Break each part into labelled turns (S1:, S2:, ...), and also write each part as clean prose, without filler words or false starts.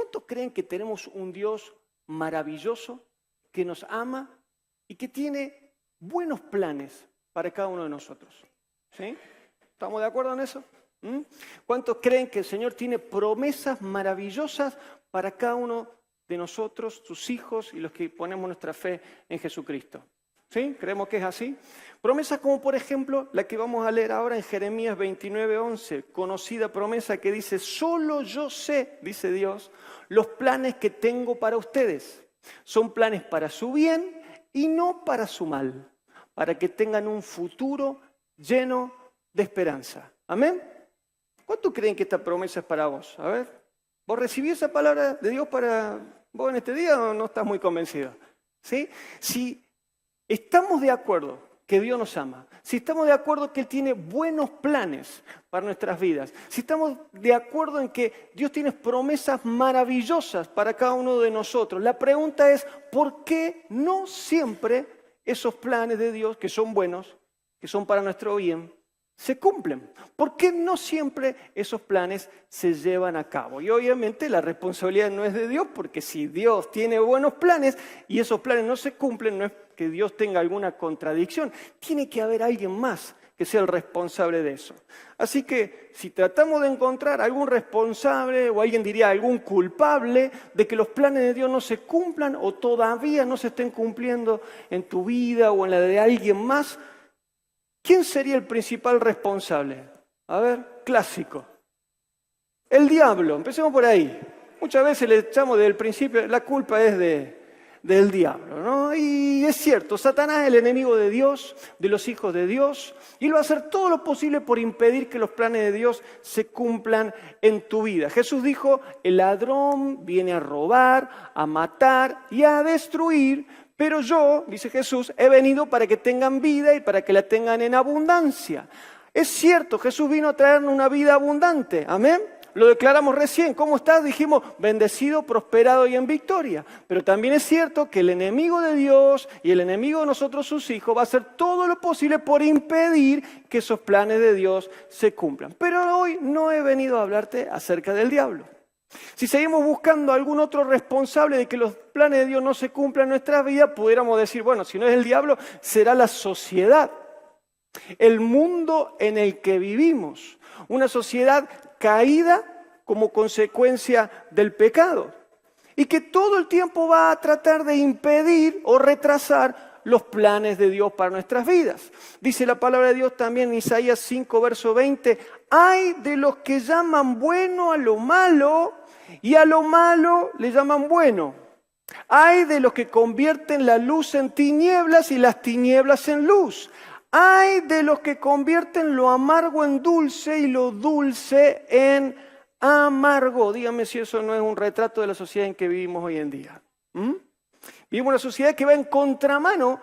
S1: ¿cuántos creen que tenemos un Dios maravilloso, que nos ama y que tiene buenos planes para cada uno de nosotros? ¿Sí? ¿Estamos de acuerdo en eso? ¿Cuántos creen que el Señor tiene promesas maravillosas para cada uno de nosotros, sus hijos y los que ponemos nuestra fe en Jesucristo? ¿Sí? ¿Creemos que es así? Promesas como, por ejemplo, la que vamos a leer ahora en Jeremías 29:11, conocida promesa que dice: solo yo sé, dice Dios, los planes que tengo para ustedes. Son planes para su bien y no para su mal, para que tengan un futuro lleno de esperanza. ¿Amén? ¿Cuántos creen que esta promesa es para vos? A ver, ¿vos recibís esa palabra de Dios para vos en este día o no estás muy convencido? ¿Sí? Si estamos de acuerdo que Dios nos ama, si estamos de acuerdo que Él tiene buenos planes para nuestras vidas, si estamos de acuerdo en que Dios tiene promesas maravillosas para cada uno de nosotros, la pregunta es, ¿por qué no siempre esos planes de Dios, que son buenos, que son para nuestro bien, se cumplen? ¿Por qué no siempre esos planes se llevan a cabo? Y obviamente la responsabilidad no es de Dios, porque si Dios tiene buenos planes y esos planes no se cumplen, no es que Dios tenga alguna contradicción. Tiene que haber alguien más que sea el responsable de eso. Así que si tratamos de encontrar algún responsable, o alguien diría algún culpable, de que los planes de Dios no se cumplan o todavía no se estén cumpliendo en tu vida o en la de alguien más, ¿quién sería el principal responsable? A ver, clásico. El diablo, empecemos por ahí. Muchas veces le echamos desde el principio, la culpa es del diablo, ¿no? Y es cierto, Satanás es el enemigo de Dios, de los hijos de Dios, y él va a hacer todo lo posible por impedir que los planes de Dios se cumplan en tu vida. Jesús dijo, el ladrón viene a robar, a matar y a destruir, pero yo, dice Jesús, he venido para que tengan vida y para que la tengan en abundancia. Es cierto, Jesús vino a traernos una vida abundante, amén. Lo declaramos recién, ¿cómo estás? Dijimos, bendecido, prosperado y en victoria. Pero también es cierto que el enemigo de Dios y el enemigo de nosotros, sus hijos, va a hacer todo lo posible por impedir que esos planes de Dios se cumplan. Pero hoy no he venido a hablarte acerca del diablo. Si seguimos buscando algún otro responsable de que los planes de Dios no se cumplan en nuestra vida, pudiéramos decir, bueno, si no es el diablo, será la sociedad, el mundo en el que vivimos, una sociedad caída como consecuencia del pecado y que todo el tiempo va a tratar de impedir o retrasar los planes de Dios para nuestras vidas. Dice la palabra de Dios también en Isaías 5, verso 20, ¡ay de los que llaman bueno a lo malo y a lo malo le llaman bueno! ¡Ay de los que convierten la luz en tinieblas y las tinieblas en luz! ¡Ay de los que convierten lo amargo en dulce y lo dulce en amargo! Dígame si eso no es un retrato de la sociedad en que vivimos hoy en día. Vivimos una sociedad que va en contramano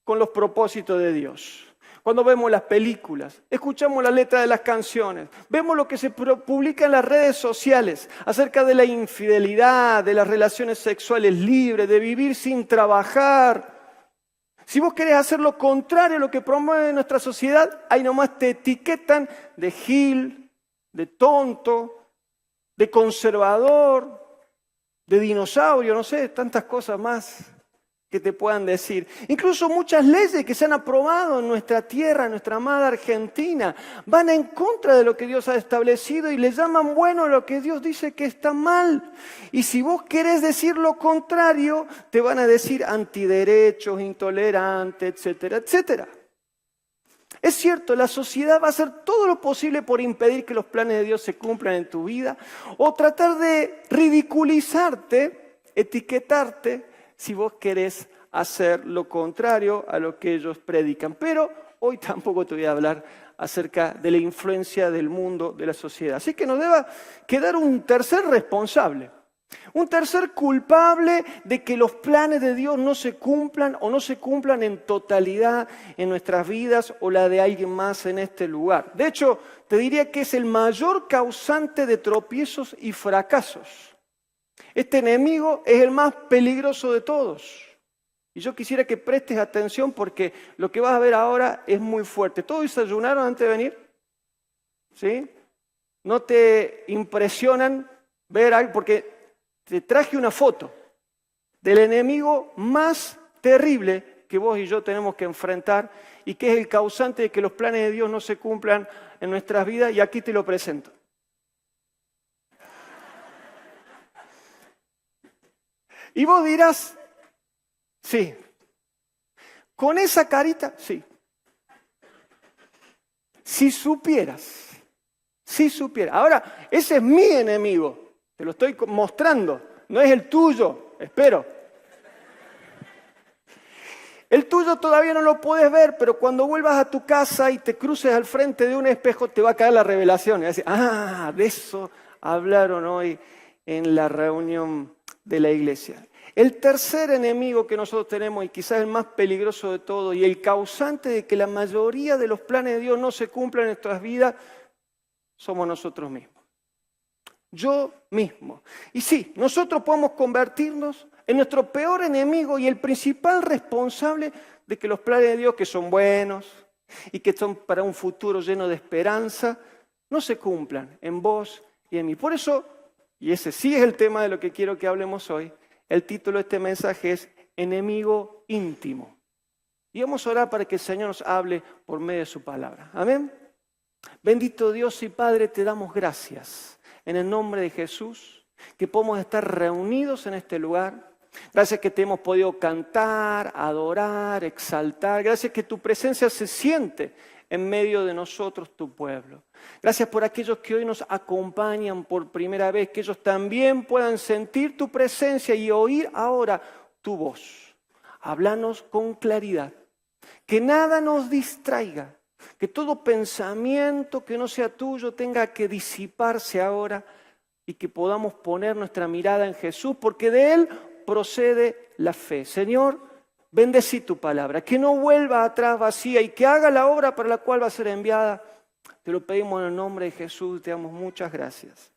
S1: con los propósitos de Dios. Cuando vemos las películas, escuchamos la letra de las canciones, vemos lo que se publica en las redes sociales acerca de la infidelidad, de las relaciones sexuales libres, de vivir sin trabajar. Si vos querés hacer lo contrario a lo que promueve nuestra sociedad, ahí nomás te etiquetan de gil, de tonto, de conservador, de dinosaurio, no sé, tantas cosas más que te puedan decir. Incluso muchas leyes que se han aprobado en nuestra tierra, en nuestra amada Argentina, van en contra de lo que Dios ha establecido y le llaman bueno a lo que Dios dice que está mal. Y si vos querés decir lo contrario, te van a decir antiderechos, intolerante, etcétera, etcétera. Es cierto, la sociedad va a hacer todo lo posible por impedir que los planes de Dios se cumplan en tu vida o tratar de ridiculizarte, etiquetarte, si vos querés hacer lo contrario a lo que ellos predican. Pero hoy tampoco te voy a hablar acerca de la influencia del mundo, de la sociedad. Así que nos debe quedar un tercer responsable, un tercer culpable de que los planes de Dios no se cumplan o no se cumplan en totalidad en nuestras vidas o la de alguien más en este lugar. De hecho, te diría que es el mayor causante de tropiezos y fracasos. Este enemigo es el más peligroso de todos. Y yo quisiera que prestes atención porque lo que vas a ver ahora es muy fuerte. ¿Todos desayunaron antes de venir? ¿Sí? ¿No te impresionan ver algo? Porque te traje una foto del enemigo más terrible que vos y yo tenemos que enfrentar y que es el causante de que los planes de Dios no se cumplan en nuestras vidas, y aquí te lo presento. Y vos dirás, sí, con esa carita, sí. Si supieras. Ahora, ese es mi enemigo, te lo estoy mostrando, no es el tuyo, espero. El tuyo todavía no lo puedes ver, pero cuando vuelvas a tu casa y te cruces al frente de un espejo, te va a caer la revelación. Y vas a decir, de eso hablaron hoy en la reunión de la iglesia. El tercer enemigo que nosotros tenemos, y quizás el más peligroso de todo, y el causante de que la mayoría de los planes de Dios no se cumplan en nuestras vidas, somos nosotros mismos. Yo mismo. Y sí, nosotros podemos convertirnos en nuestro peor enemigo y el principal responsable de que los planes de Dios, que son buenos y que son para un futuro lleno de esperanza, no se cumplan en vos y en mí. Por eso, y ese sí es el tema de lo que quiero que hablemos hoy, el título de este mensaje es Enemigo íntimo. Y vamos a orar para que el Señor nos hable por medio de su palabra. Amén. Bendito Dios y Padre, te damos gracias en el nombre de Jesús, que podemos estar reunidos en este lugar. Gracias que te hemos podido cantar, adorar, exaltar. Gracias que tu presencia se siente en medio de nosotros, tu pueblo. Gracias por aquellos que hoy nos acompañan por primera vez, que ellos también puedan sentir tu presencia y oír ahora tu voz. Háblanos con claridad, que nada nos distraiga, que todo pensamiento que no sea tuyo tenga que disiparse ahora y que podamos poner nuestra mirada en Jesús, porque de Él procede la fe. Señor, bendecí tu palabra, que no vuelva atrás vacía y que haga la obra para la cual va a ser enviada. Te lo pedimos en el nombre de Jesús, te damos muchas gracias.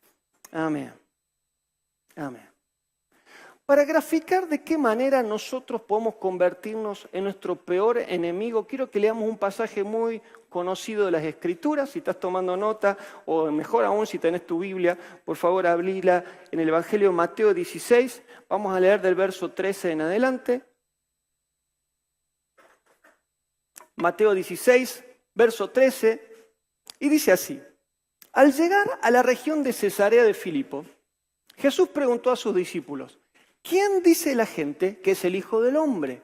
S1: Amén. Amén. Para graficar de qué manera nosotros podemos convertirnos en nuestro peor enemigo, quiero que leamos un pasaje muy conocido de las Escrituras. Si estás tomando nota, o mejor aún si tenés tu Biblia, por favor abrila en el Evangelio de Mateo 16. Vamos a leer del verso 13 en adelante. Mateo 16, verso 13, y dice así: Al llegar a la región de Cesarea de Filipo, Jesús preguntó a sus discípulos: ¿Quién dice la gente que es el Hijo del Hombre?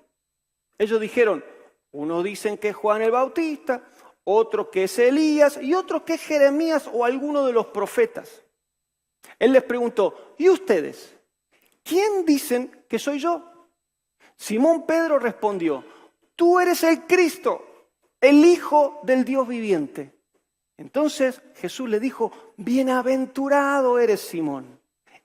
S1: Ellos dijeron, unos dicen que es Juan el Bautista, otros que es Elías y otros que es Jeremías o alguno de los profetas. Él les preguntó, ¿y ustedes? ¿Quién dicen que soy yo? Simón Pedro respondió, tú eres el Cristo, el Hijo del Dios viviente. Entonces Jesús le dijo, bienaventurado eres Simón,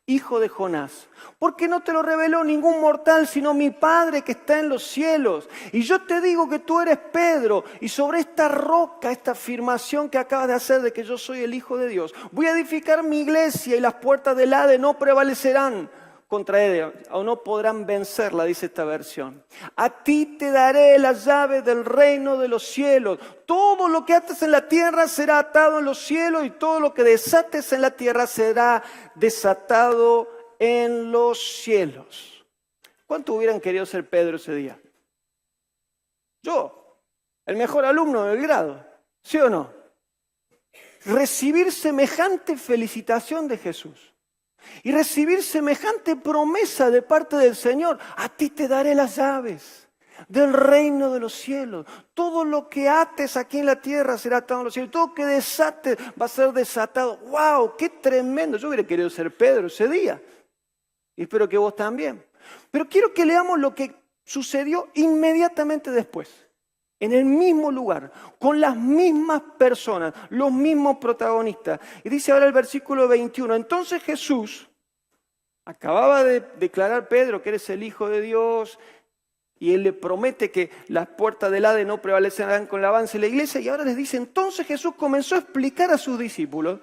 S1: hijo de Jonás, porque no te lo reveló ningún mortal, sino mi Padre que está en los cielos. Y yo te digo que tú eres Pedro, y sobre esta roca, esta afirmación que acabas de hacer de que yo soy el Hijo de Dios, voy a edificar mi iglesia y las puertas del Hades no prevalecerán contra ella, o no podrán vencerla, dice esta versión. A ti te daré las llaves del reino de los cielos. Todo lo que ates en la tierra será atado en los cielos y todo lo que desates en la tierra será desatado en los cielos. ¿Cuánto hubieran querido ser Pedro ese día? Yo, el mejor alumno del grado, ¿sí o no? Recibir semejante felicitación de Jesús. Y recibir semejante promesa de parte del Señor. A ti te daré las llaves del reino de los cielos. Todo lo que ates aquí en la tierra será atado en los cielos. Todo lo que desates va a ser desatado. ¡Wow! ¡Qué tremendo! Yo hubiera querido ser Pedro ese día. Y espero que vos también. Pero quiero que leamos lo que sucedió inmediatamente después. En el mismo lugar, con las mismas personas, los mismos protagonistas. Y dice ahora el versículo 21, entonces Jesús acababa de declarar Pedro que eres el Hijo de Dios, y él le promete que las puertas del Hades no prevalecerán con el avance de la iglesia, y ahora les dice, entonces Jesús comenzó a explicar a sus discípulos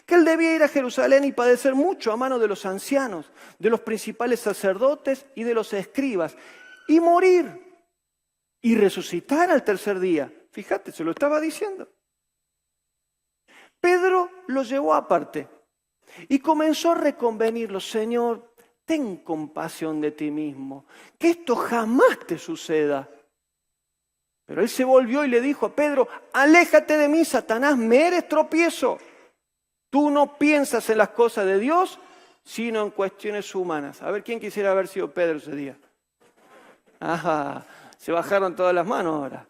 S1: que él debía ir a Jerusalén y padecer mucho a manos de los ancianos, de los principales sacerdotes y de los escribas, y morir. Y resucitar al tercer día. Fíjate, se lo estaba diciendo. Pedro lo llevó aparte y comenzó a reconvenirlo. Señor, ten compasión de ti mismo, que esto jamás te suceda. Pero él se volvió y le dijo a Pedro, aléjate de mí, Satanás, me eres tropiezo. Tú no piensas en las cosas de Dios, sino en cuestiones humanas. A ver, ¿quién quisiera haber sido Pedro ese día? Ajá, se bajaron todas las manos ahora.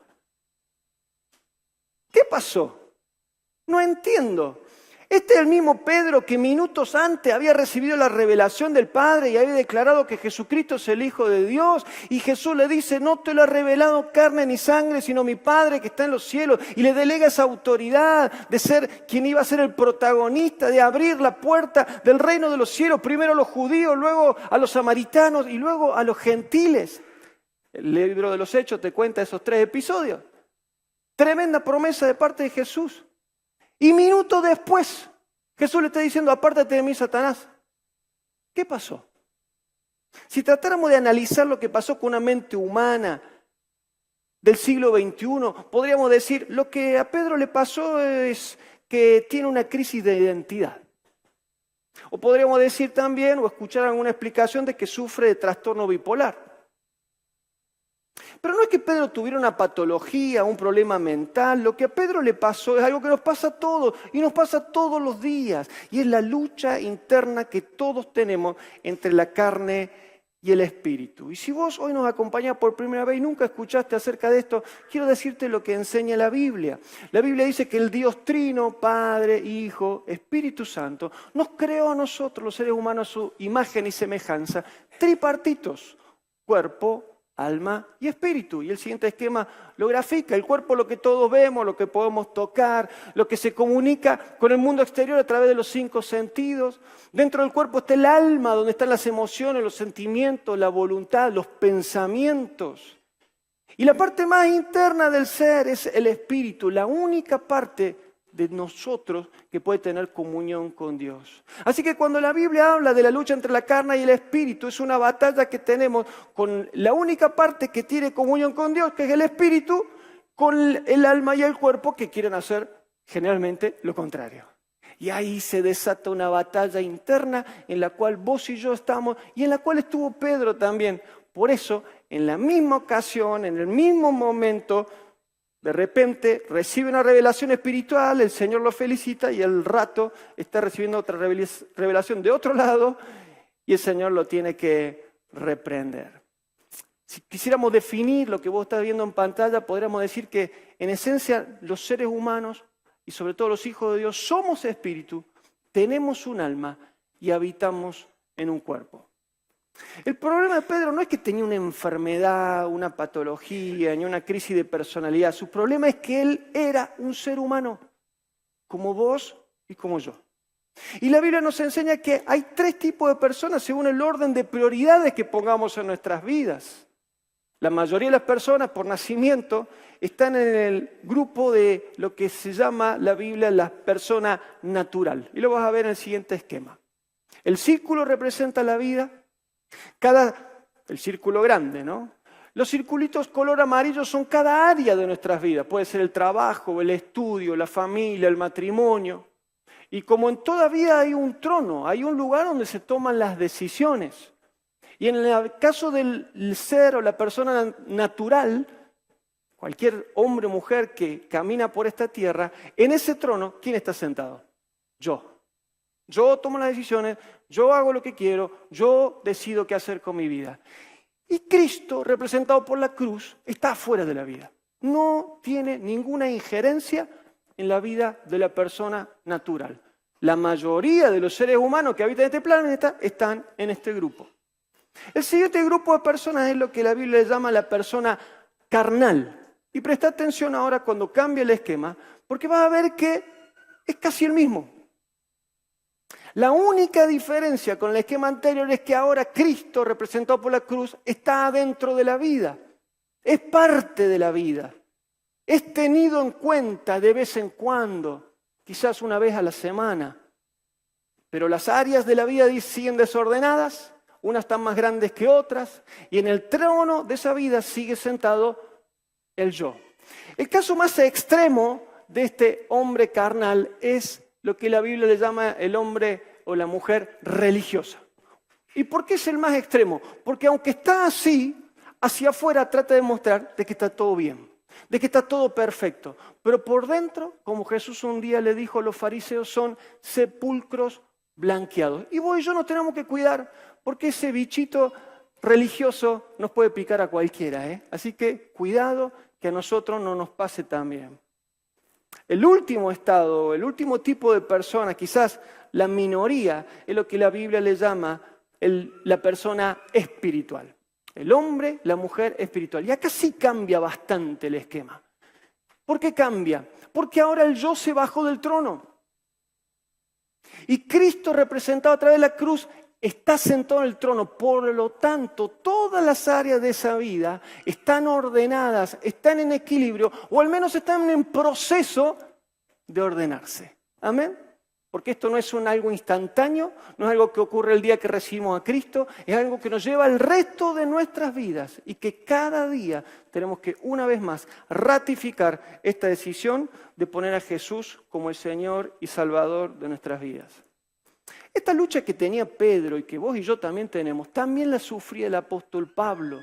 S1: ¿Qué pasó? No entiendo. Este es el mismo Pedro que minutos antes había recibido la revelación del Padre y había declarado que Jesucristo es el Hijo de Dios. Y Jesús le dice, no te lo ha revelado carne ni sangre, sino mi Padre que está en los cielos. Y le delega esa autoridad de ser quien iba a ser el protagonista, de abrir la puerta del reino de los cielos. Primero a los judíos, luego a los samaritanos y luego a los gentiles. El libro de los Hechos te cuenta esos 3 episodios. Tremenda promesa de parte de Jesús. Y minutos después, Jesús le está diciendo, apártate de mí, Satanás. ¿Qué pasó? Si tratáramos de analizar lo que pasó con una mente humana del siglo XXI, podríamos decir, lo que a Pedro le pasó es que tiene una crisis de identidad. O podríamos decir también, o escuchar alguna explicación de que sufre de trastorno bipolar. Pero no es que Pedro tuviera una patología, un problema mental. Lo que a Pedro le pasó es algo que nos pasa a todos y nos pasa todos los días. Y es la lucha interna que todos tenemos entre la carne y el espíritu. Y si vos hoy nos acompañás por primera vez y nunca escuchaste acerca de esto, quiero decirte lo que enseña la Biblia. La Biblia dice que el Dios Trino, Padre, Hijo, Espíritu Santo, nos creó a nosotros, los seres humanos, a su imagen y semejanza, tripartitos, cuerpo, alma y espíritu. Y el siguiente esquema lo grafica. El cuerpo, lo que todos vemos, lo que podemos tocar, lo que se comunica con el mundo exterior a través de los 5 sentidos. Dentro del cuerpo está el alma, donde están las emociones, los sentimientos, la voluntad, los pensamientos. Y la parte más interna del ser es el espíritu, la única parte de nosotros que puede tener comunión con Dios. Así que cuando la Biblia habla de la lucha entre la carne y el espíritu, es una batalla que tenemos con la única parte que tiene comunión con Dios, que es el espíritu, con el alma y el cuerpo que quieren hacer generalmente lo contrario. Y ahí se desata una batalla interna en la cual vos y yo estamos y en la cual estuvo Pedro también. Por eso, en la misma ocasión, en el mismo momento, de repente recibe una revelación espiritual, el Señor lo felicita y al rato está recibiendo otra revelación de otro lado y el Señor lo tiene que reprender. Si quisiéramos definir lo que vos estás viendo en pantalla, podríamos decir que en esencia los seres humanos y sobre todo los hijos de Dios somos espíritu, tenemos un alma y habitamos en un cuerpo. El problema de Pedro no es que tenía una enfermedad, una patología, ni una crisis de personalidad. Su problema es que él era un ser humano, como vos y como yo. Y la Biblia nos enseña que hay 3 tipos de personas según el orden de prioridades que pongamos en nuestras vidas. La mayoría de las personas por nacimiento están en el grupo de lo que se llama la Biblia la persona natural. Y lo vas a ver en el siguiente esquema. El círculo representa la vida. El círculo grande, ¿no? Los circulitos color amarillo son cada área de nuestras vidas. Puede ser el trabajo, el estudio, la familia, el matrimonio. Y como en toda vida hay un trono, hay un lugar donde se toman las decisiones. Y en el caso del ser o la persona natural, cualquier hombre o mujer que camina por esta tierra, en ese trono, ¿quién está sentado? Yo. Yo tomo las decisiones, yo hago lo que quiero, yo decido qué hacer con mi vida. Y Cristo, representado por la cruz, está fuera de la vida. No tiene ninguna injerencia en la vida de la persona natural. La mayoría de los seres humanos que habitan este planeta están en este grupo. El siguiente grupo de personas es lo que la Biblia llama la persona carnal. Y presta atención ahora cuando cambia el esquema, porque vas a ver que es casi el mismo. La única diferencia con el esquema anterior es que ahora Cristo, representado por la cruz, está dentro de la vida. Es parte de la vida. Es tenido en cuenta de vez en cuando, quizás una vez a la semana. Pero las áreas de la vida siguen desordenadas, unas están más grandes que otras, y en el trono de esa vida sigue sentado el yo. El caso más extremo de este hombre carnal es lo que la Biblia le llama el hombre o la mujer religiosa. ¿Y por qué es el más extremo? Porque aunque está así, hacia afuera trata de mostrar de que está todo bien, de que está todo perfecto. Pero por dentro, como Jesús un día le dijo a los fariseos, son sepulcros blanqueados. Y vos y yo nos tenemos que cuidar, porque ese bichito religioso nos puede picar a cualquiera, ¿eh? Así que cuidado que a nosotros no nos pase tan bien. El último estado, el último tipo de persona, quizás la minoría, es lo que la Biblia le llama la persona espiritual. El hombre, la mujer espiritual. Y acá sí cambia bastante el esquema. ¿Por qué cambia? Porque ahora el yo se bajó del trono. Y Cristo, representado a través de la cruz, está sentado en el trono. Por lo tanto, todas las áreas de esa vida están ordenadas, están en equilibrio, o al menos están en proceso de ordenarse. Amén. Porque esto no es algo instantáneo, no es algo que ocurre el día que recibimos a Cristo, es algo que nos lleva el resto de nuestras vidas y que cada día tenemos que una vez más ratificar esta decisión de poner a Jesús como el Señor y Salvador de nuestras vidas. Esta lucha que tenía Pedro y que vos y yo también tenemos, también la sufría el apóstol Pablo.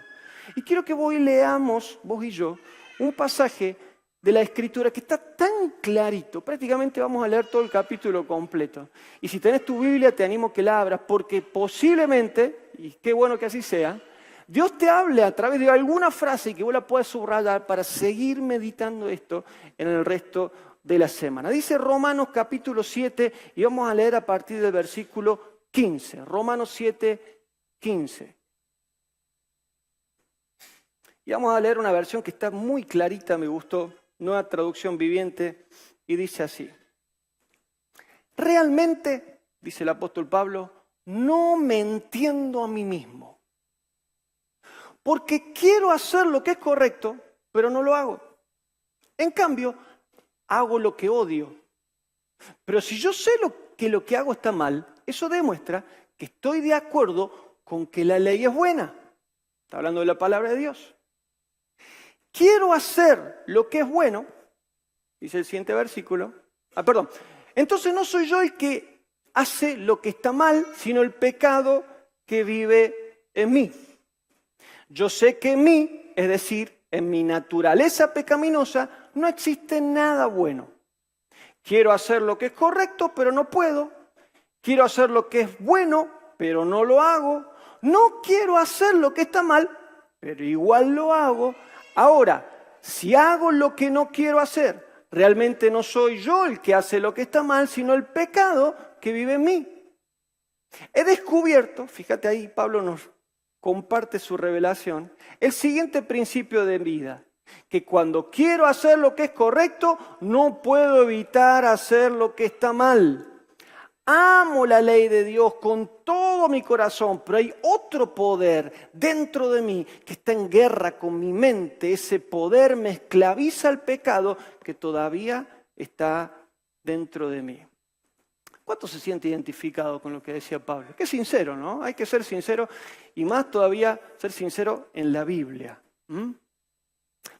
S1: Y quiero que hoy leamos, vos y yo, un pasaje de la Escritura que está tan clarito, prácticamente vamos a leer todo el capítulo completo. Y si tenés tu Biblia te animo que la abras, porque posiblemente, y qué bueno que así sea, Dios te hable a través de alguna frase y que vos la puedas subrayar para seguir meditando esto en el resto de la semana. Dice Romanos capítulo 7 y vamos a leer a partir del versículo 15. Romanos 7, 15. Y vamos a leer una versión que está muy clarita, me gustó. Nueva traducción viviente, y dice así: realmente, dice el apóstol Pablo, no me entiendo a mí mismo, porque quiero hacer lo que es correcto, pero no lo hago. En cambio, hago lo que odio. Pero si yo sé lo que hago está mal, eso demuestra que estoy de acuerdo con que la ley es buena. Está hablando de la palabra de Dios. Quiero hacer lo que es bueno, dice el siguiente versículo. Entonces no soy yo el que hace lo que está mal, sino el pecado que vive en mí. Yo sé que en mí, es decir, en mi naturaleza pecaminosa, no existe nada bueno. Quiero hacer lo que es correcto, pero no puedo. Quiero hacer lo que es bueno, pero no lo hago. No quiero hacer lo que está mal, pero igual lo hago. Ahora, si hago lo que no quiero hacer, realmente no soy yo el que hace lo que está mal, sino el pecado que vive en mí. He descubierto, fíjate ahí, Pablo nos comparte su revelación, el siguiente principio de vida, que cuando quiero hacer lo que es correcto, no puedo evitar hacer lo que está mal. Amo la ley de Dios con todo mi corazón, pero hay otro poder dentro de mí que está en guerra con mi mente. Ese poder me esclaviza al pecado que todavía está dentro de mí. ¿Cuánto se siente identificado con lo que decía Pablo? Qué sincero, ¿no? Hay que ser sincero y más todavía ser sincero en la Biblia.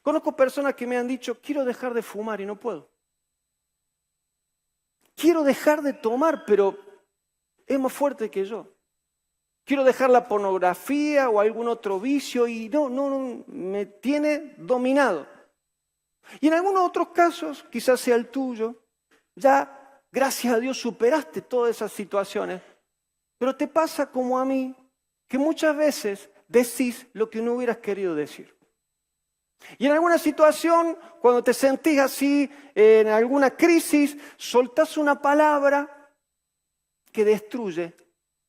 S1: Conozco personas que me han dicho, quiero dejar de fumar y no puedo. Quiero dejar de tomar, pero es más fuerte que yo. Quiero dejar la pornografía o algún otro vicio y no, me tiene dominado. Y en algunos otros casos, quizás sea el tuyo, ya, gracias a Dios, superaste todas esas situaciones. Pero te pasa como a mí, que muchas veces decís lo que no hubieras querido decir. Y en alguna situación, cuando te sentís así, en alguna crisis, soltás una palabra que destruye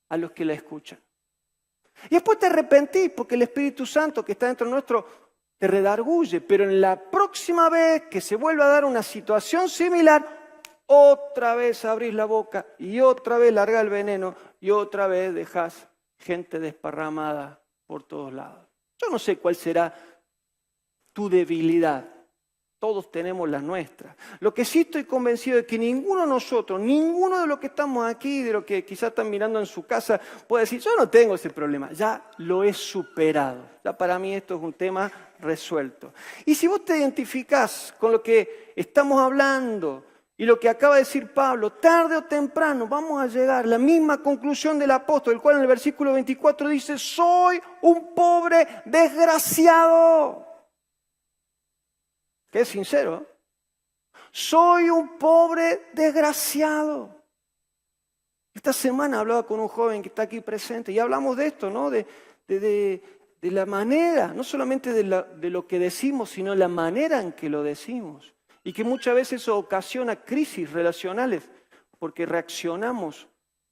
S1: a los que la escuchan. Y después te arrepentís porque el Espíritu Santo que está dentro nuestro te redarguye, pero en la próxima vez que se vuelva a dar una situación similar, otra vez abrís la boca y otra vez largás el veneno y otra vez dejás gente desparramada por todos lados. Yo no sé cuál será tu debilidad. Todos tenemos las nuestras. Lo que sí estoy convencido es que ninguno de nosotros, ninguno de los que estamos aquí, de los que quizás están mirando en su casa, puede decir, yo no tengo ese problema, ya lo he superado. Ya para mí esto es un tema resuelto. Y si vos te identificás con lo que estamos hablando, Y lo que acaba de decir Pablo, tarde o temprano vamos a llegar a la misma conclusión del apóstol, el cual en el versículo 24 dice, soy un pobre desgraciado. Que es sincero, ¿eh? Soy un pobre desgraciado. Esta semana hablaba con un joven que está aquí presente y hablamos de esto, ¿no? De la manera, no solamente de lo que decimos, sino la manera en que lo decimos. Y que muchas veces eso ocasiona crisis relacionales porque reaccionamos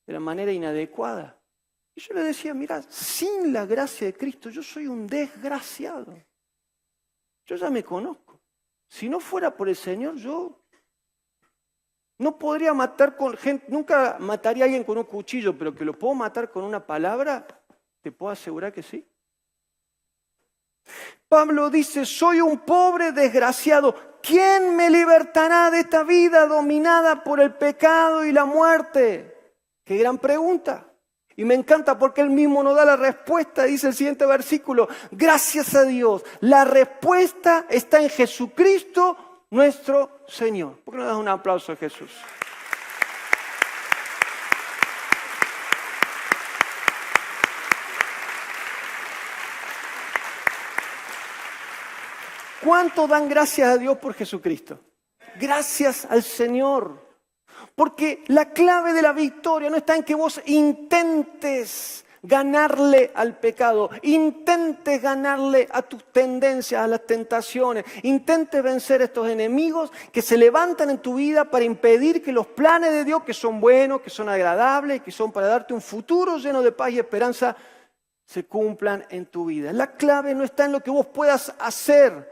S1: de la manera inadecuada. Y yo le decía, mira, sin la gracia de Cristo yo soy un desgraciado. Yo ya me conozco. Si no fuera por el Señor, yo no podría matar con gente, nunca mataría a alguien con un cuchillo, pero que lo puedo matar con una palabra, te puedo asegurar que sí. Pablo dice, soy un pobre desgraciado. ¿Quién me libertará de esta vida dominada por el pecado y la muerte? Qué gran pregunta. Y me encanta porque él mismo nos da la respuesta, dice el siguiente versículo. Gracias a Dios, la respuesta está en Jesucristo, nuestro Señor. ¿Por qué no das un aplauso a Jesús? ¿Cuánto dan gracias a Dios por Jesucristo? Gracias al Señor. Porque la clave de la victoria no está en que vos intentes ganarle al pecado, intentes ganarle a tus tendencias, a las tentaciones, intentes vencer a estos enemigos que se levantan en tu vida para impedir que los planes de Dios, que son buenos, que son agradables, que son para darte un futuro lleno de paz y esperanza, se cumplan en tu vida. La clave no está en lo que vos puedas hacer,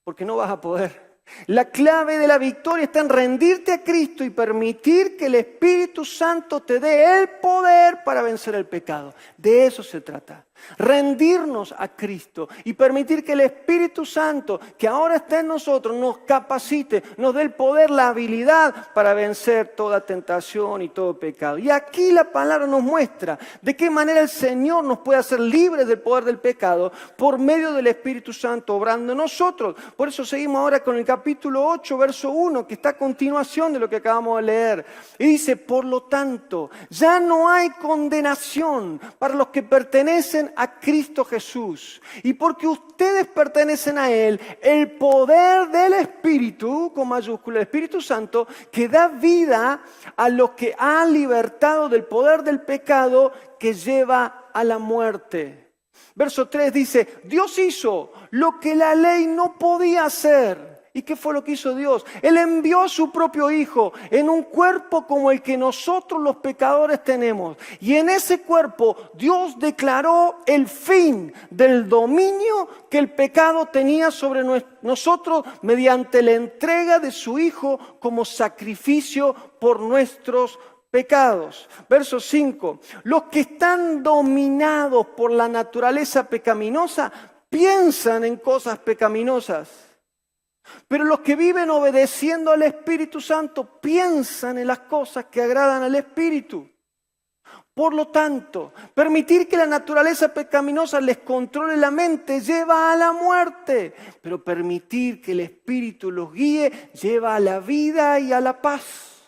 S1: porque no vas a poder. La clave de la victoria está en rendirte a Cristo y permitir que el Espíritu Santo te dé el poder para vencer el pecado. De eso se trata. Rendirnos a Cristo y permitir que el Espíritu Santo, que ahora está en nosotros, nos capacite, nos dé el poder, la habilidad para vencer toda tentación y todo pecado. Y aquí la palabra nos muestra de qué manera el Señor nos puede hacer libres del poder del pecado por medio del Espíritu Santo obrando en nosotros. Por eso seguimos ahora con el capítulo 8, verso 1, que está a continuación de lo que acabamos de leer. Y dice, por lo tanto, ya no hay condenación para los que pertenecen a Cristo Jesús. Y porque ustedes pertenecen a Él, el poder del Espíritu, con mayúscula, el Espíritu Santo, que da vida a los que han libertado del poder del pecado que lleva a la muerte. Verso 3 dice, Dios hizo lo que la ley no podía hacer. ¿Y qué fue lo que hizo Dios? Él envió a su propio Hijo en un cuerpo como el que nosotros los pecadores tenemos. Y en ese cuerpo Dios declaró el fin del dominio que el pecado tenía sobre nosotros mediante la entrega de su Hijo como sacrificio por nuestros pecados. Verso 5. Los que están dominados por la naturaleza pecaminosa piensan en cosas pecaminosas. Pero los que viven obedeciendo al Espíritu Santo piensan en las cosas que agradan al Espíritu. Por lo tanto, permitir que la naturaleza pecaminosa les controle la mente lleva a la muerte. Pero permitir que el Espíritu los guíe lleva a la vida y a la paz.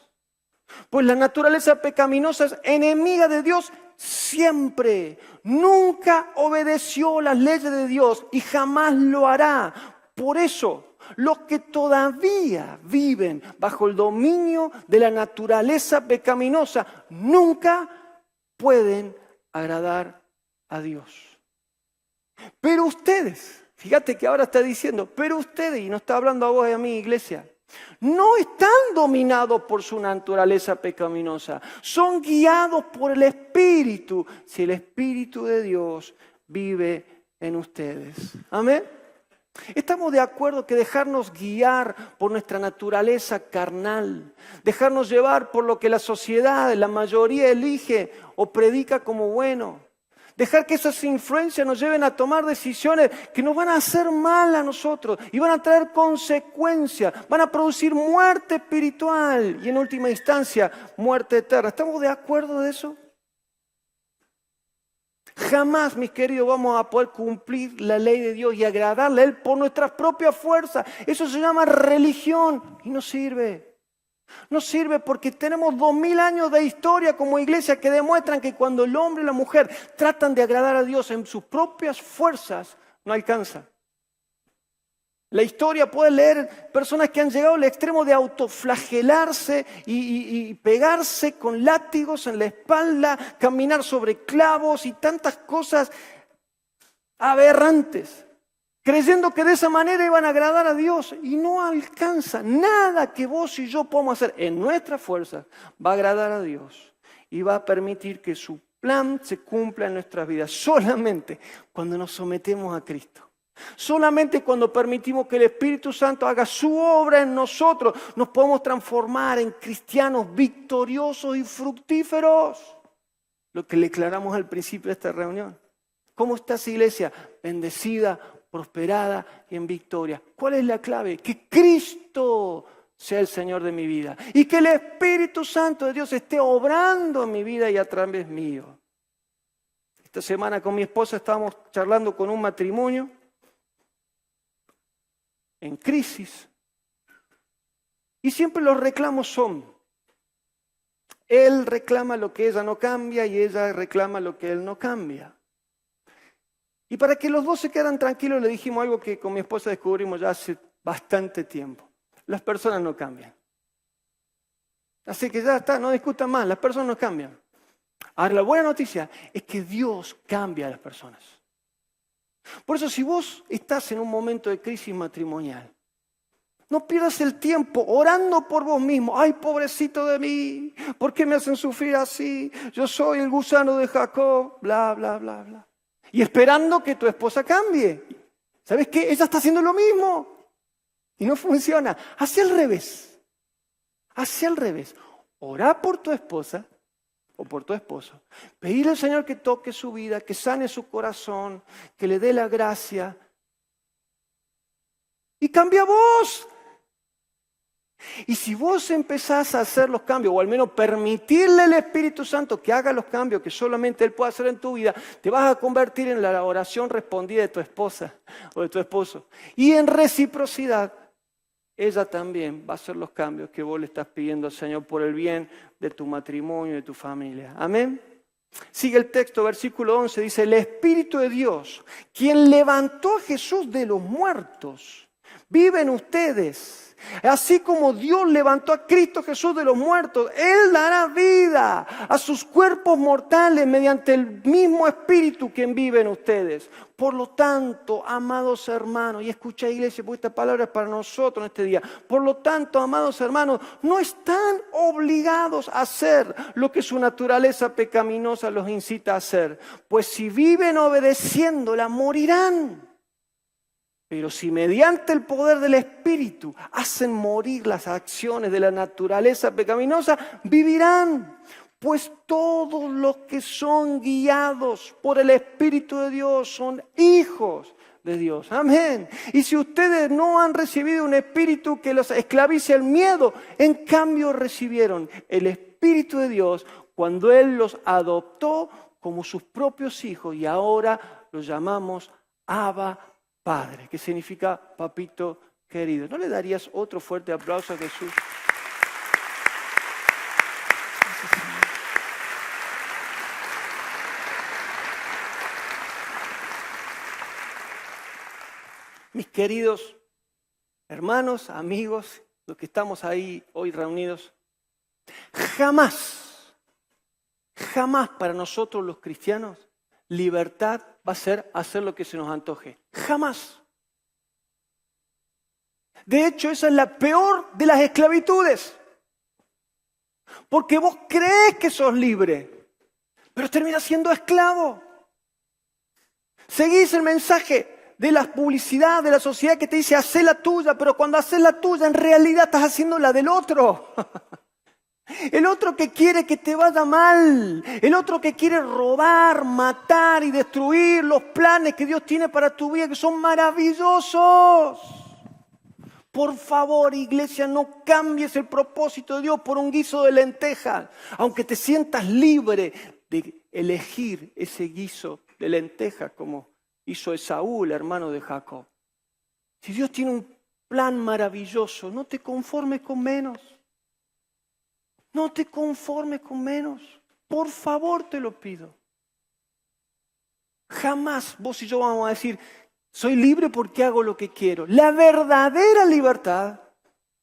S1: Pues la naturaleza pecaminosa es enemiga de Dios siempre. Nunca obedeció las leyes de Dios y jamás lo hará. Por eso, los que todavía viven bajo el dominio de la naturaleza pecaminosa nunca pueden agradar a Dios. Pero ustedes, fíjate que ahora está diciendo, pero ustedes, y no está hablando a vos y a mí, iglesia, no están dominados por su naturaleza pecaminosa, son guiados por el Espíritu, si el Espíritu de Dios vive en ustedes. Amén. Estamos de acuerdo que dejarnos guiar por nuestra naturaleza carnal, dejarnos llevar por lo que la sociedad, la mayoría elige o predica como bueno, dejar que esas influencias nos lleven a tomar decisiones que nos van a hacer mal a nosotros y van a traer consecuencias, van a producir muerte espiritual y en última instancia muerte eterna. ¿Estamos de acuerdo de eso? Jamás, mis queridos, vamos a poder cumplir la ley de Dios y agradarle a Él por nuestras propias fuerzas. Eso se llama religión y no sirve. No sirve porque tenemos 2000 años de historia como iglesia que demuestran que cuando el hombre y la mujer tratan de agradar a Dios en sus propias fuerzas, no alcanza. La historia puede leer personas que han llegado al extremo de autoflagelarse y pegarse con látigos en la espalda, caminar sobre clavos y tantas cosas aberrantes, creyendo que de esa manera iban a agradar a Dios y no alcanza. Nada que vos y yo podamos hacer en nuestras fuerzas va a agradar a Dios y va a permitir que su plan se cumpla en nuestras vidas. Solamente cuando nos sometemos a Cristo. Solamente cuando permitimos que el Espíritu Santo haga su obra en nosotros, nos podemos transformar en cristianos victoriosos y fructíferos. Lo que le declaramos al principio de esta reunión. ¿Cómo está esa iglesia? Bendecida, prosperada y en victoria. ¿Cuál es la clave? Que Cristo sea el Señor de mi vida y que el Espíritu Santo de Dios esté obrando en mi vida y a través mío. Esta semana con mi esposa estábamos charlando con un matrimonio en crisis. Y siempre los reclamos son, él reclama lo que ella no cambia y ella reclama lo que él no cambia. Y para que los dos se quedaran tranquilos le dijimos algo que con mi esposa descubrimos ya hace bastante tiempo. Las personas no cambian. Así que ya está, no discutan más, las personas no cambian. Ahora la buena noticia es que Dios cambia a las personas. Por eso si vos estás en un momento de crisis matrimonial, no pierdas el tiempo orando por vos mismo. Ay, pobrecito de mí, ¿por qué me hacen sufrir así? Yo soy el gusano de Jacob, bla, bla, bla, bla. Y esperando que tu esposa cambie. ¿Sabes qué? Ella está haciendo lo mismo y no funciona. Hacia al revés. Hacia al revés. Orá por tu esposa o por tu esposo. Pedirle al Señor que toque su vida, que sane su corazón, que le dé la gracia. Y cambia vos. Y si vos empezás a hacer los cambios, o al menos permitirle al Espíritu Santo que haga los cambios que solamente Él puede hacer en tu vida, te vas a convertir en la oración respondida de tu esposa o de tu esposo. Y en reciprocidad, ella también va a hacer los cambios que vos le estás pidiendo al Señor por el bien de tu matrimonio y de tu familia. Amén. Sigue el texto, versículo 11, dice, el Espíritu de Dios, quien levantó a Jesús de los muertos, vive en ustedes. Así como Dios levantó a Cristo Jesús de los muertos, Él dará vida a sus cuerpos mortales mediante el mismo Espíritu que vive en ustedes. Por lo tanto, amados hermanos, y escucha iglesia, porque esta palabra es para nosotros en este día. Por lo tanto, amados hermanos, no están obligados a hacer lo que su naturaleza pecaminosa los incita a hacer. Pues si viven obedeciéndola, morirán. Pero si mediante el poder del Espíritu hacen morir las acciones de la naturaleza pecaminosa, vivirán. Pues todos los que son guiados por el Espíritu de Dios son hijos de Dios. Amén. Y si ustedes no han recibido un espíritu que los esclavice al miedo, en cambio recibieron el Espíritu de Dios cuando Él los adoptó como sus propios hijos y ahora los llamamos Abba Padre, que significa papito querido. ¿No le darías otro fuerte aplauso a Jesús? Mis queridos hermanos, amigos, los que estamos ahí hoy reunidos, jamás para nosotros los cristianos, libertad va a ser hacer lo que se nos antoje. Jamás. De hecho, esa es la peor de las esclavitudes. Porque vos crees que sos libre, pero terminás siendo esclavo. Seguís el mensaje de la publicidad, de la sociedad que te dice, hacé la tuya, pero cuando haces la tuya, en realidad estás haciendo la del otro. El otro que quiere que te vaya mal, el otro que quiere robar, matar y destruir los planes que Dios tiene para tu vida, que son maravillosos. Por favor, iglesia, no cambies el propósito de Dios por un guiso de lentejas, aunque te sientas libre de elegir ese guiso de lentejas como hizo Esaú, el hermano de Jacob. Si Dios tiene un plan maravilloso, no te conformes con menos. No te conformes con menos. Por favor te lo pido. Jamás vos y yo vamos a decir, soy libre porque hago lo que quiero. La verdadera libertad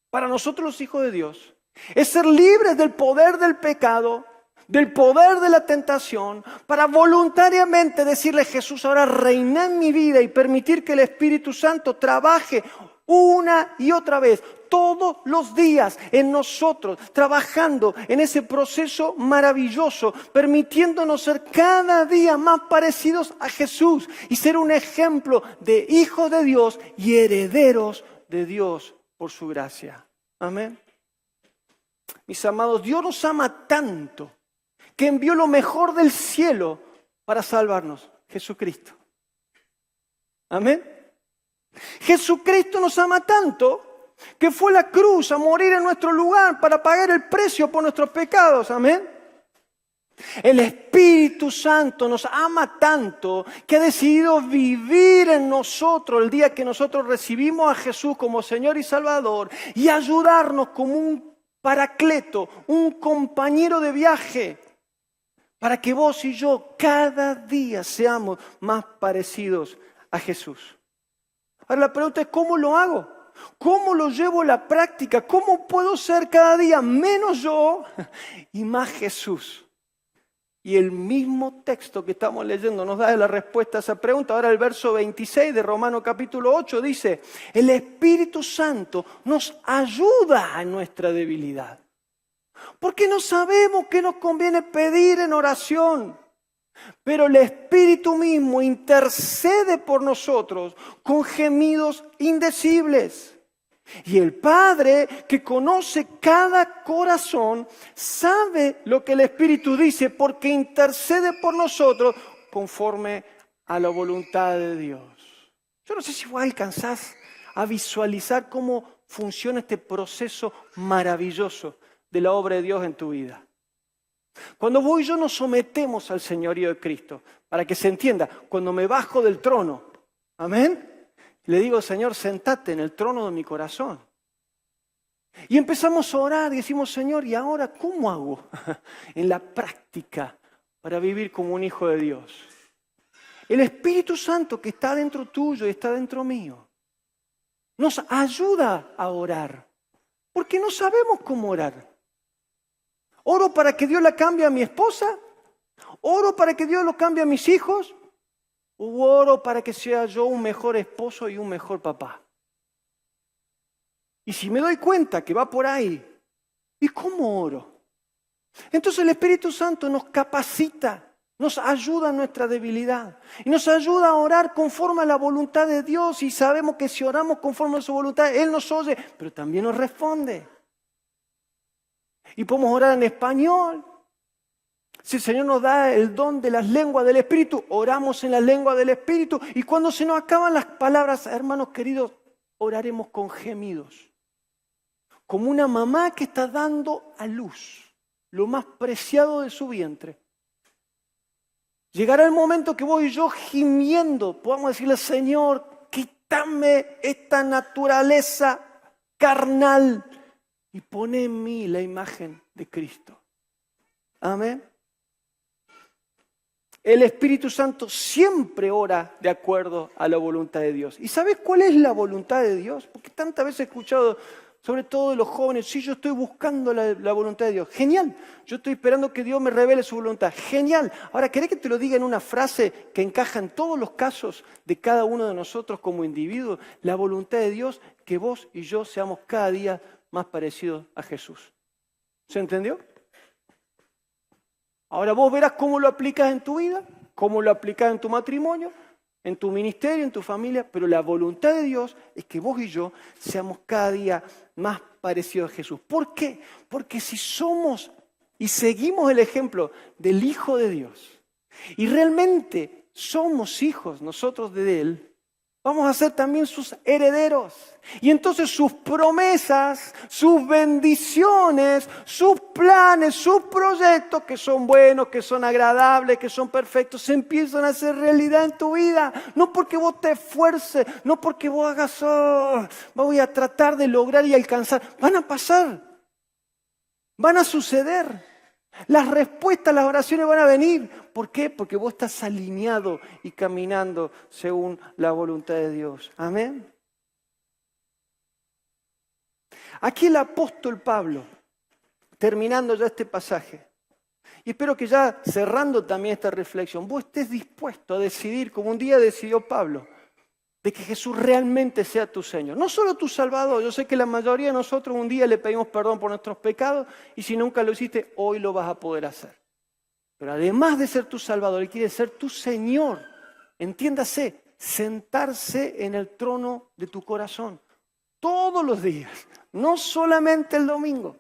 S1: para nosotros los hijos de Dios es ser libres del poder del pecado, del poder de la tentación, para voluntariamente decirle a Jesús, ahora reina en mi vida y permitir que el Espíritu Santo trabaje una y otra vez, todos los días en nosotros, trabajando en ese proceso maravilloso, permitiéndonos ser cada día más parecidos a Jesús y ser un ejemplo de hijos de Dios y herederos de Dios por su gracia. Amén. Mis amados, Dios nos ama tanto que envió lo mejor del cielo para salvarnos, Jesucristo. Amén. Jesucristo nos ama tanto que fue a la cruz a morir en nuestro lugar para pagar el precio por nuestros pecados. Amén. El Espíritu Santo nos ama tanto que ha decidido vivir en nosotros el día que nosotros recibimos a Jesús como Señor y Salvador y ayudarnos como un paracleto, un compañero de viaje, para que vos y yo cada día seamos más parecidos a Jesús. Ahora la pregunta es, ¿cómo lo hago? ¿Cómo lo llevo a la práctica? ¿Cómo puedo ser cada día menos yo y más Jesús? Y el mismo texto que estamos leyendo nos da la respuesta a esa pregunta. Ahora el verso 26 de Romanos capítulo 8 dice, el Espíritu Santo nos ayuda en nuestra debilidad. Porque no sabemos qué nos conviene pedir en oración. Pero el Espíritu mismo intercede por nosotros con gemidos indecibles. Y el Padre, que conoce cada corazón, sabe lo que el Espíritu dice porque intercede por nosotros conforme a la voluntad de Dios. Yo no sé si vos alcanzás a visualizar cómo funciona este proceso maravilloso de la obra de Dios en tu vida. Cuando vos y yo nos sometemos al señorío de Cristo, para que se entienda, cuando me bajo del trono, amén, le digo, Señor, sentate en el trono de mi corazón. Y empezamos a orar y decimos, Señor, ¿y ahora cómo hago en la práctica para vivir como un hijo de Dios? El Espíritu Santo que está dentro tuyo y está dentro mío, nos ayuda a orar, porque no sabemos cómo orar. ¿Oro para que Dios la cambie a mi esposa? ¿Oro para que Dios lo cambie a mis hijos? ¿O oro para que sea yo un mejor esposo y un mejor papá? Y si me doy cuenta que va por ahí, ¿y cómo oro? Entonces el Espíritu Santo nos capacita, nos ayuda en nuestra debilidad y nos ayuda a orar conforme a la voluntad de Dios, y sabemos que si oramos conforme a su voluntad, Él nos oye, pero también nos responde. Y podemos orar en español. Si el Señor nos da el don de las lenguas del Espíritu, oramos en la lengua del Espíritu. Y cuando se nos acaban las palabras, hermanos queridos, oraremos con gemidos. Como una mamá que está dando a luz lo más preciado de su vientre. Llegará el momento que vos y yo gimiendo podamos decirle, Señor, quítame esta naturaleza carnal y pone en mí la imagen de Cristo. Amén. El Espíritu Santo siempre ora de acuerdo a la voluntad de Dios. ¿Y sabes cuál es la voluntad de Dios? Porque tantas veces he escuchado, sobre todo de los jóvenes, sí, yo estoy buscando la voluntad de Dios. Genial, yo estoy esperando que Dios me revele su voluntad. Genial. Ahora, ¿querés que te lo diga en una frase que encaja en todos los casos de cada uno de nosotros como individuos? La voluntad de Dios, que vos y yo seamos cada día más parecidos a Jesús. ¿Se entendió? Ahora vos verás cómo lo aplicas en tu vida, cómo lo aplicas en tu matrimonio, en tu ministerio, en tu familia, pero la voluntad de Dios es que vos y yo seamos cada día más parecidos a Jesús. ¿Por qué? Porque si somos y seguimos el ejemplo del Hijo de Dios y realmente somos hijos nosotros de Él, vamos a ser también sus herederos. Y entonces sus promesas, sus bendiciones, sus planes, sus proyectos que son buenos, que son agradables, que son perfectos, se empiezan a hacer realidad en tu vida. No porque vos te esfuerces, no porque vos hagas, voy a tratar de lograr y alcanzar. Van a pasar. Van a suceder. Las respuestas a las oraciones van a venir. ¿Por qué? Porque vos estás alineado y caminando según la voluntad de Dios. Amén. Aquí el apóstol Pablo, terminando ya este pasaje, y espero que ya cerrando también esta reflexión, vos estés dispuesto a decidir, como un día decidió Pablo, de que Jesús realmente sea tu Señor. No solo tu Salvador. Yo sé que la mayoría de nosotros un día le pedimos perdón por nuestros pecados y si nunca lo hiciste, hoy lo vas a poder hacer. Pero además de ser tu Salvador, Él quiere ser tu Señor. Entiéndase, sentarse en el trono de tu corazón todos los días, no solamente el domingo.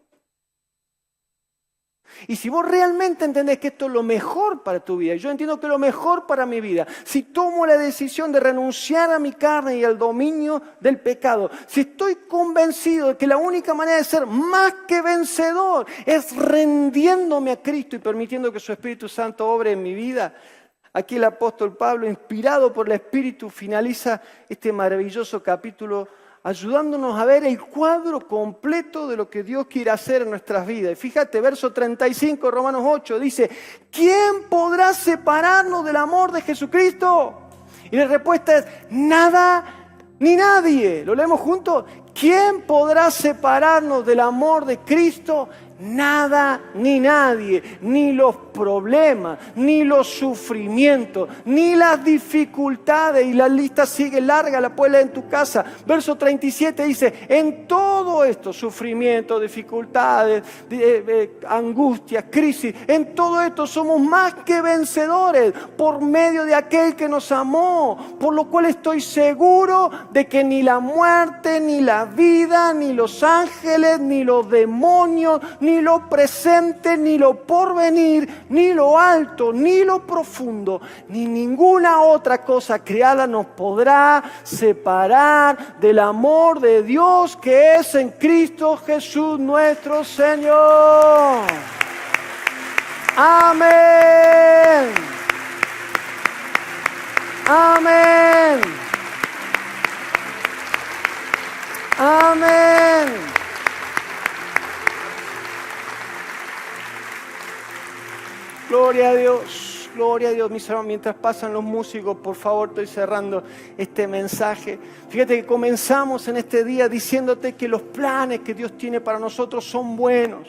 S1: Y si vos realmente entendés que esto es lo mejor para tu vida, y yo entiendo que es lo mejor para mi vida, si tomo la decisión de renunciar a mi carne y al dominio del pecado, si estoy convencido de que la única manera de ser más que vencedor es rendiéndome a Cristo y permitiendo que su Espíritu Santo obre en mi vida, aquí el apóstol Pablo, inspirado por el Espíritu, finaliza este maravilloso capítulo ayudándonos a ver el cuadro completo de lo que Dios quiere hacer en nuestras vidas. Y fíjate, verso 35, Romanos 8, dice, ¿quién podrá separarnos del amor de Jesucristo? Y la respuesta es, nada ni nadie. ¿Lo leemos juntos? ¿Quién podrá separarnos del amor de Cristo? Nada ni nadie, ni los problemas, ni los sufrimientos, ni las dificultades. Y la lista sigue larga, la puedes leer en tu casa. Verso 37 dice, en todo esto, sufrimiento, dificultades, angustias, crisis, en todo esto somos más que vencedores por medio de aquel que nos amó. Por lo cual estoy seguro de que ni la muerte, ni la vida, ni los ángeles, ni los demonios, ni lo presente, ni lo porvenir, ni lo alto, ni lo profundo, ni ninguna otra cosa creada nos podrá separar del amor de Dios que es en Cristo Jesús nuestro Señor. Amén. Amén. Amén. Gloria a Dios, gloria a Dios, mis hermanos. Mientras pasan los músicos, por favor, estoy cerrando este mensaje. Fíjate que comenzamos en este día diciéndote que los planes que Dios tiene para nosotros son buenos,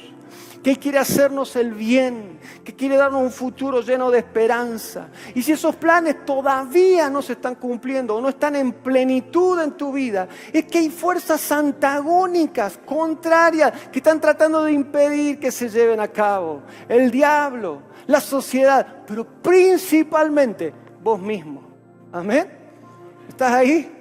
S1: que Él quiere hacernos el bien, que quiere darnos un futuro lleno de esperanza. Y si esos planes todavía no se están cumpliendo o no están en plenitud en tu vida, es que hay fuerzas antagónicas, contrarias, que están tratando de impedir que se lleven a cabo. El diablo, la sociedad, pero principalmente vos mismo. Amén. ¿Estás ahí?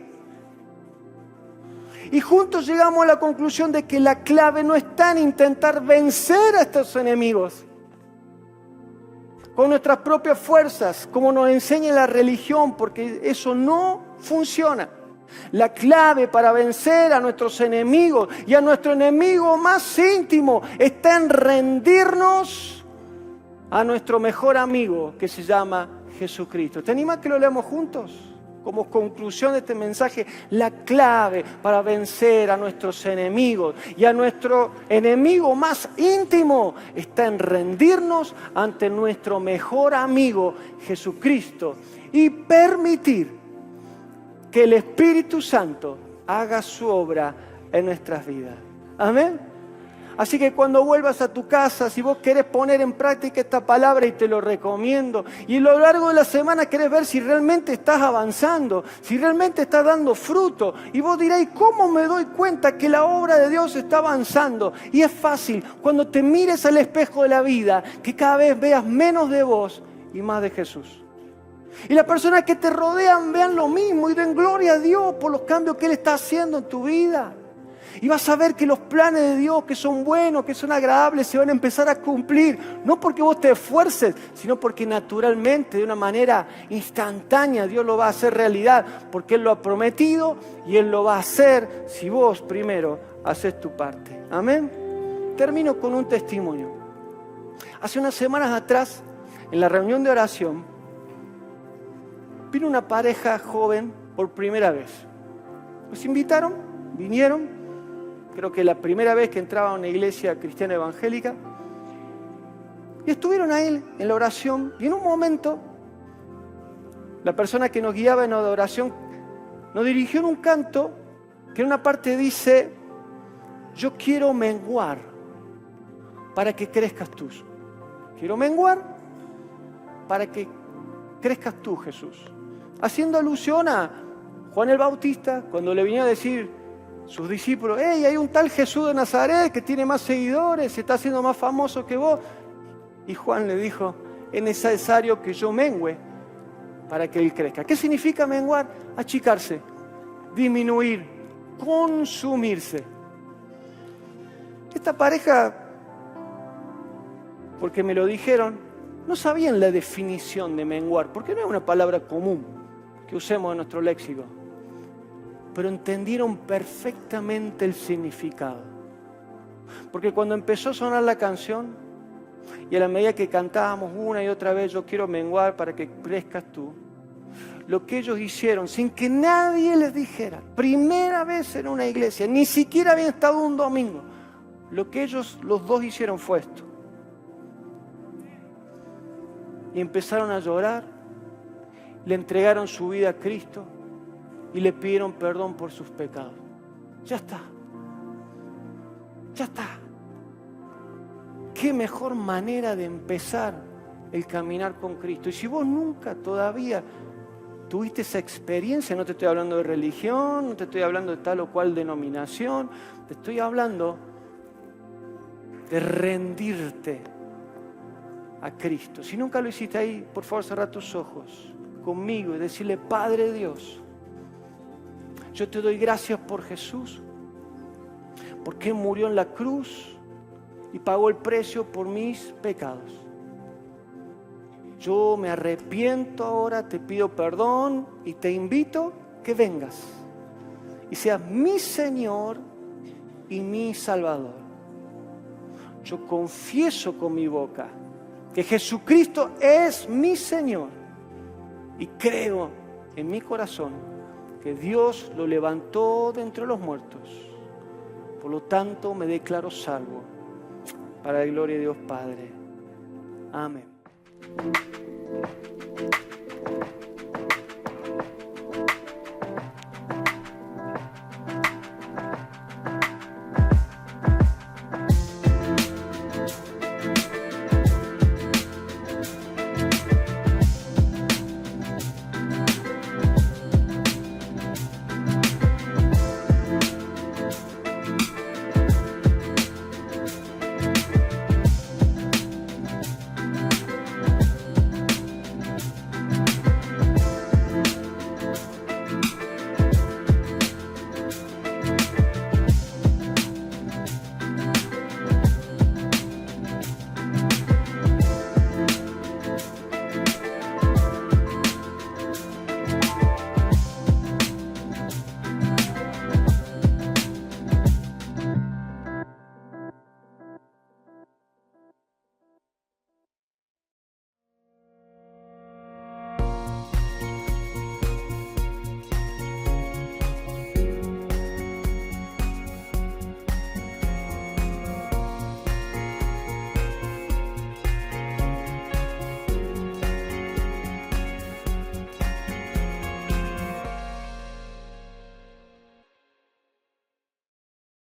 S1: Y juntos llegamos a la conclusión de que la clave no está en intentar vencer a estos enemigos con nuestras propias fuerzas, como nos enseña la religión, porque eso no funciona. La clave para vencer a nuestros enemigos y a nuestro enemigo más íntimo está en rendirnos a nuestro mejor amigo que se llama Jesucristo. ¿Te animas que lo leamos juntos? Como conclusión de este mensaje, la clave para vencer a nuestros enemigos y a nuestro enemigo más íntimo está en rendirnos ante nuestro mejor amigo Jesucristo y permitir que el Espíritu Santo haga su obra en nuestras vidas. Amén. Así que cuando vuelvas a tu casa, si vos querés poner en práctica esta palabra, y te lo recomiendo, y a lo largo de la semana querés ver si realmente estás avanzando, si realmente estás dando fruto, y vos diréis, ¿cómo me doy cuenta que la obra de Dios está avanzando? Y es fácil, cuando te mires al espejo de la vida, que cada vez veas menos de vos y más de Jesús. Y las personas que te rodean vean lo mismo y den gloria a Dios por los cambios que Él está haciendo en tu vida. Y vas a ver que los planes de Dios, que son buenos, que son agradables, se van a empezar a cumplir. No porque vos te esfuerces, sino porque naturalmente, de una manera instantánea, Dios lo va a hacer realidad. Porque Él lo ha prometido y Él lo va a hacer si vos primero haces tu parte. Amén. Termino con un testimonio. Hace unas semanas atrás, en la reunión de oración, vino una pareja joven por primera vez. Los invitaron, vinieron. creo que la primera vez que entraba a una iglesia cristiana evangélica. Y estuvieron ahí en la oración, y en un momento, la persona que nos guiaba en la oración nos dirigió en un canto que en una parte dice: yo quiero menguar para que crezcas tú. Quiero menguar para que crezcas tú, Jesús. Haciendo alusión a Juan el Bautista, cuando le venía a decir sus discípulos: hey, hay un tal Jesús de Nazaret que tiene más seguidores, se está haciendo más famoso que vos. Y Juan le dijo: es necesario que yo mengüe para que él crezca. ¿Qué significa menguar? Achicarse, disminuir, consumirse. Esta pareja, porque me lo dijeron, no sabían la definición de menguar, porque no es una palabra común que usemos en nuestro léxico, pero entendieron perfectamente el significado. Porque cuando empezó a sonar la canción, y a la medida que cantábamos una y otra vez, yo quiero menguar para que crezcas tú, lo que ellos hicieron, sin que nadie les dijera, primera vez en una iglesia, ni siquiera habían estado un domingo, lo que ellos, los dos, hicieron fue esto. Y empezaron a llorar, le entregaron su vida a Cristo y le pidieron perdón por sus pecados. Ya está. Ya está. Qué mejor manera de empezar el caminar con Cristo. Y si vos nunca todavía tuviste esa experiencia, no te estoy hablando de religión, no te estoy hablando de tal o cual denominación, te estoy hablando de rendirte a Cristo. Si nunca lo hiciste ahí, por favor, cerrá tus ojos conmigo y decirle: Padre Dios, yo te doy gracias por Jesús, porque murió en la cruz y pagó el precio por mis pecados. Yo me arrepiento ahora, te pido perdón y te invito que vengas y seas mi Señor y mi Salvador. Yo confieso con mi boca que Jesucristo es mi Señor y creo en mi corazón que Dios lo levantó de entre los muertos. Por lo tanto, me declaro salvo para la gloria de Dios Padre. Amén.